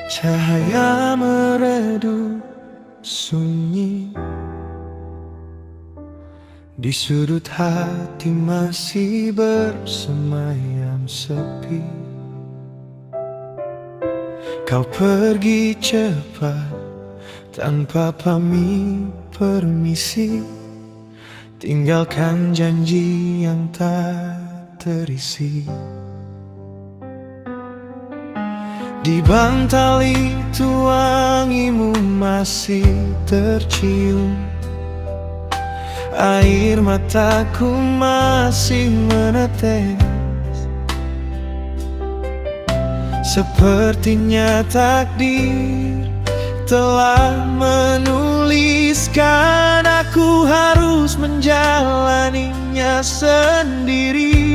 Cahaya meredup sunyi, di sudut hati masih bersemayam sepi. Kau pergi cepat tanpa pamit permisi, tinggalkan janji yang tak terisi. Di bantal itu wangimu masih tercium, air mataku masih menetes. Sepertinya takdir telah menuliskan aku harus menjalaninya sendiri.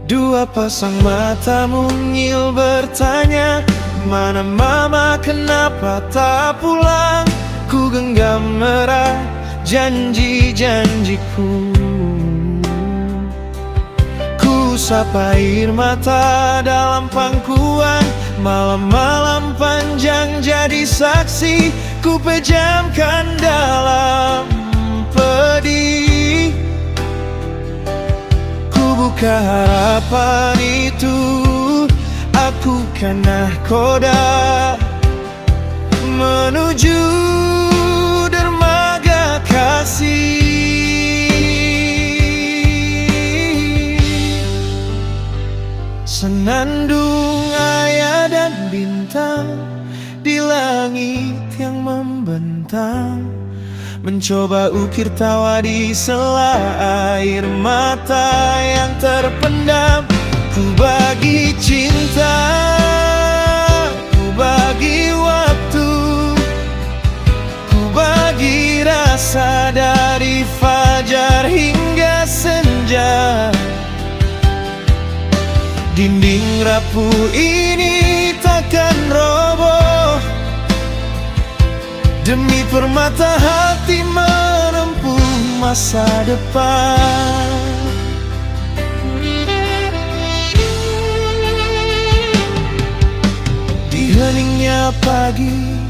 Dua pasang mata mungil bertanya, mana mama, kenapa tak pulang? Ku genggam erat janji-janjiku, ku sapa air mata dalam pangkuan. Malam-malam panjang jadi saksi, ku pejamkan dalam pedih. Buka harapan itu, aku kan nahkoda menuju dermaga kasih. Senandung ayah dan bintang di langit yang membentang, mencoba ukir tawa di sela air mata yang terpendam. Ku bagi cinta, ku bagi waktu, ku bagi rasa dari fajar hingga senja. Dinding rapuh ini takkan roboh demi permata hati menempuh masa depan. Di heningnya pagi,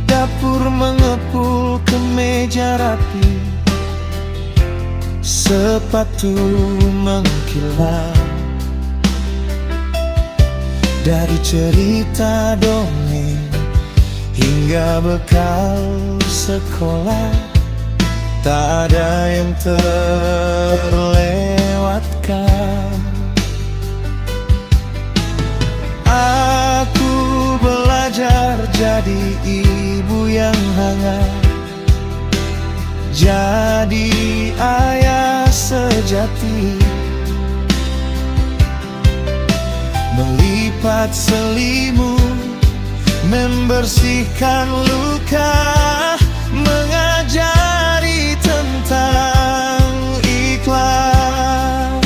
dapur mengepul kemeja rapi, sepatu mengkilat. Dari cerita dongeng hingga bekal sekolah, tak ada yang terlewatkan. Aku belajar jadi ibu yang hangat, jadi ayah sejati, melipat selimut, membersihkan luka, mengajari tentang ikhlas.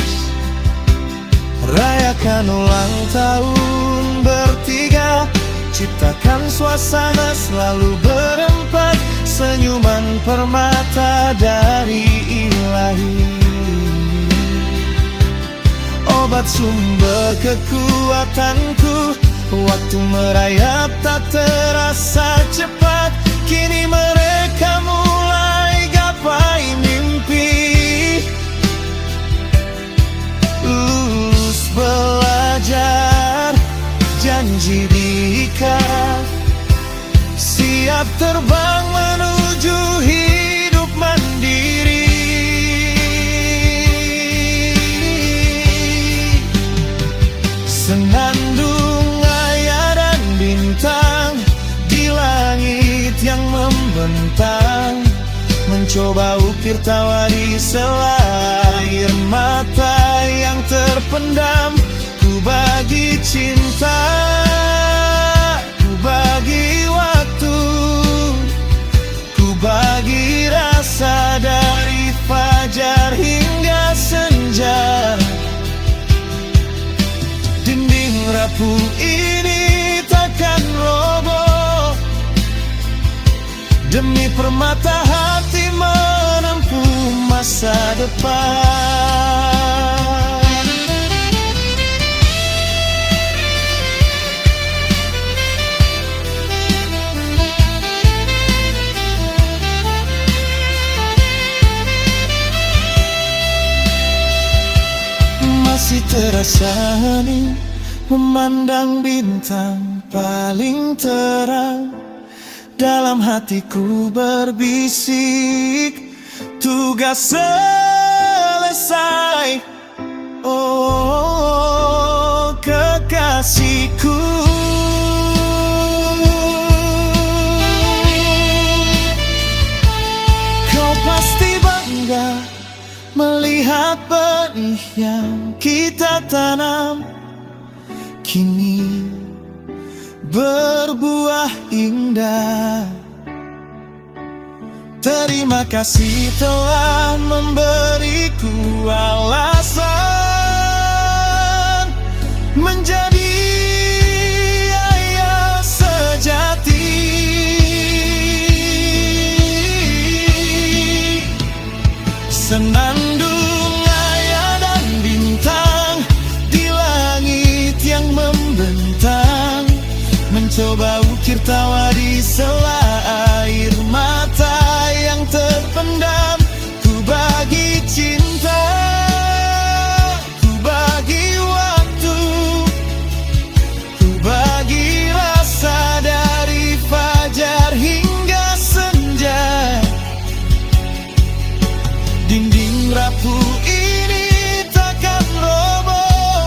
Rayakan ulang tahun bertiga, ciptakan suasana selalu berempat, senyuman permata dari ilahi. Obat sumber kekuatanku, waktu merayap tak terasa cepat. Kini mereka mulai gapai mimpi, lulus belajar, janji diikat, siap terbang menuju hidup mandiri. Senandung ayah dan bintang di langit yang membentang, mencoba ukir tawa di sela air mata yang terpendam. Ku bagi cinta, ku bagi waktu, ku bagi rasa dari fajar hingga senja. Dinding rapuh ini takkan roboh demi permata hati menempuh masa depan. bisa hening memandang bintang paling terang. Dalam hatiku berbisik, tugas selesai. Oh, kekasihku, kau pasti bangga melihat benih yang kita tanam kini berbuah indah. Terima kasih telah memberiku alasan menjadi ayah sejati. Senandung ayah dan bintang di langit yang membentang, mencoba ukir tawa di sela air mata yang terpendam. Ku bagi cinta, ku bagi waktu, ku bagi rasa dari fajar hingga senja. Dinding rapuh ini takkan roboh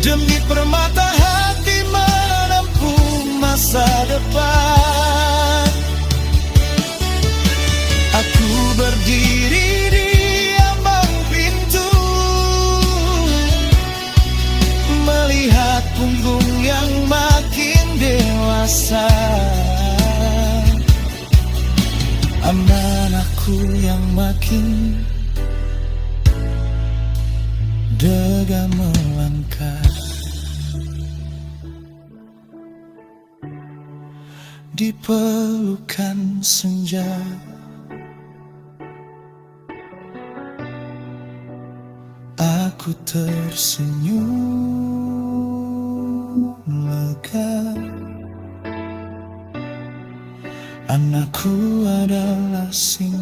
demi permata hati menempuh masa depan. Aku berdiri di ambang pintu, melihat punggung yang makin dewasa. Amanahku yang makin degam melangkah di pelukan senja. Aku tersenyum lega. Anakku adalah singa